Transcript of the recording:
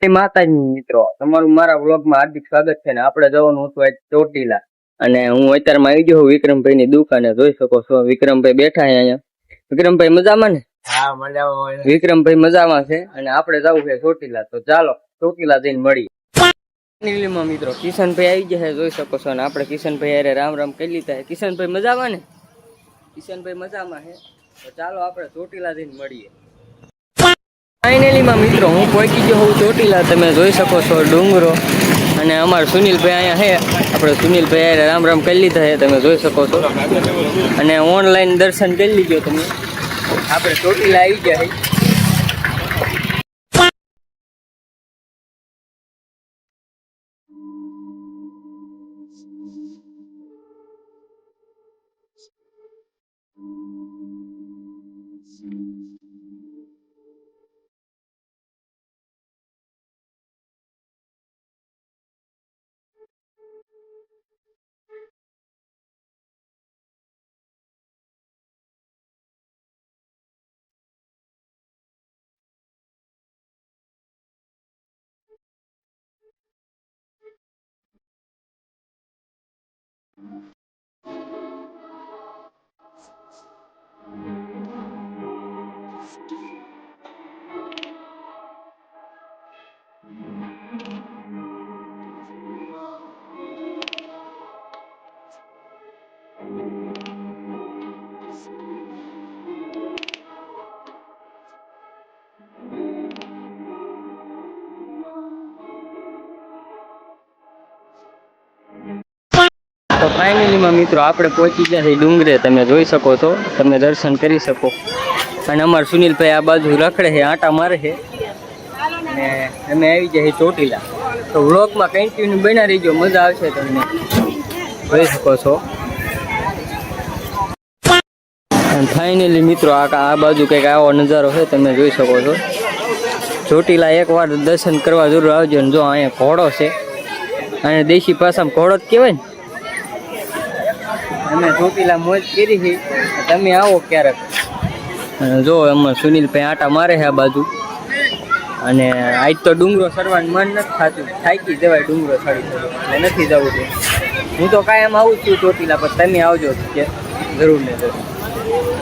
જય માતાજી મિત્રો, તમારું મારા વ્લોગમાં હાર્દિક સ્વાગત છે. ને આપણે જવાનું હતું આજ ચોટીલા, અને હું અત્યારમાં આવી ગયો વિક્રમભાઈ ની દુકાને. જોઈ શકો છો વિક્રમભાઈ બેઠા છે અહીંયા. વિક્રમભાઈ મજામાં ને? હા, મજામાં. વિક્રમભાઈ મજામાં છે અને આપણે જવું છે ચોટીલા. તો ચાલો ચોટીલા જઈને મળીએ. નીલીમાં મિત્રો કિશનભાઈ આવી ગયા છે, જોઈ શકો છો. અને આપણે કિશનભાઈ અરે રામ રામ કરી લીધા છે. કિશનભાઈ મજામાં ને? કિશનભાઈ મજામાં છે. તો ચાલો આપણે ચોટીલા જઈને મળીએ. ફાઇનલીમાં મિત્રો હું પહોંચી ગયો હું ચોટીલા. તમે જોઈ શકો છો ડુંગરો, અને અમારા સુનિલભાઈ અહીંયા છે. આપણે સુનિલભાઈ રામ રામ કરી લીધા છે, તમે જોઈ શકો છો. અને ઓનલાઈન દર્શન કરી લીધો તમે. આપણે ચોટીલા આવી ગયા છે. તો ફાઇનલીમાં મિત્રો આપણે પહોંચી ગયા છીએ ડુંગરે. તમે જોઈ શકો છો, તમે દર્શન કરી શકો. અને અમારા સુનિલભાઈ આ બાજુ રખડે છે, આંટા મારે છે. અને અમે આવી ગયા છીએ ચોટીલા. તો વ્લોગમાં કન્ટિન્યુ બના રહીજો, મજા આવશે તમને. જોઈ શકો છો. અને ફાઇનલી મિત્રો આ બાજુ કંઈક આવો નજારો છે, તમે જોઈ શકો છો. ચોટીલા એકવાર દર્શન કરવા જરૂર આવજો. ને જો અહીંયા ઘોડો છે, અને દેશી ભાષામાં ઘોડો જ કહેવાય ને. અમે ચોટીલા મોજ કરી છે, તમે આવો ક્યારેક. અને જો એમાં સુનિલભાઈ આંટા મારે છે આ બાજુ. અને આજ તો ડુંગરો ચડવાનું મન નથી થતું, થાકી જવાય ડુંગરો ચડી એટલે નથી જવું છે. હું તો કાયમ આવું છું ચોટીલા, પણ તમે આવજો કે જરૂર ને જરૂર.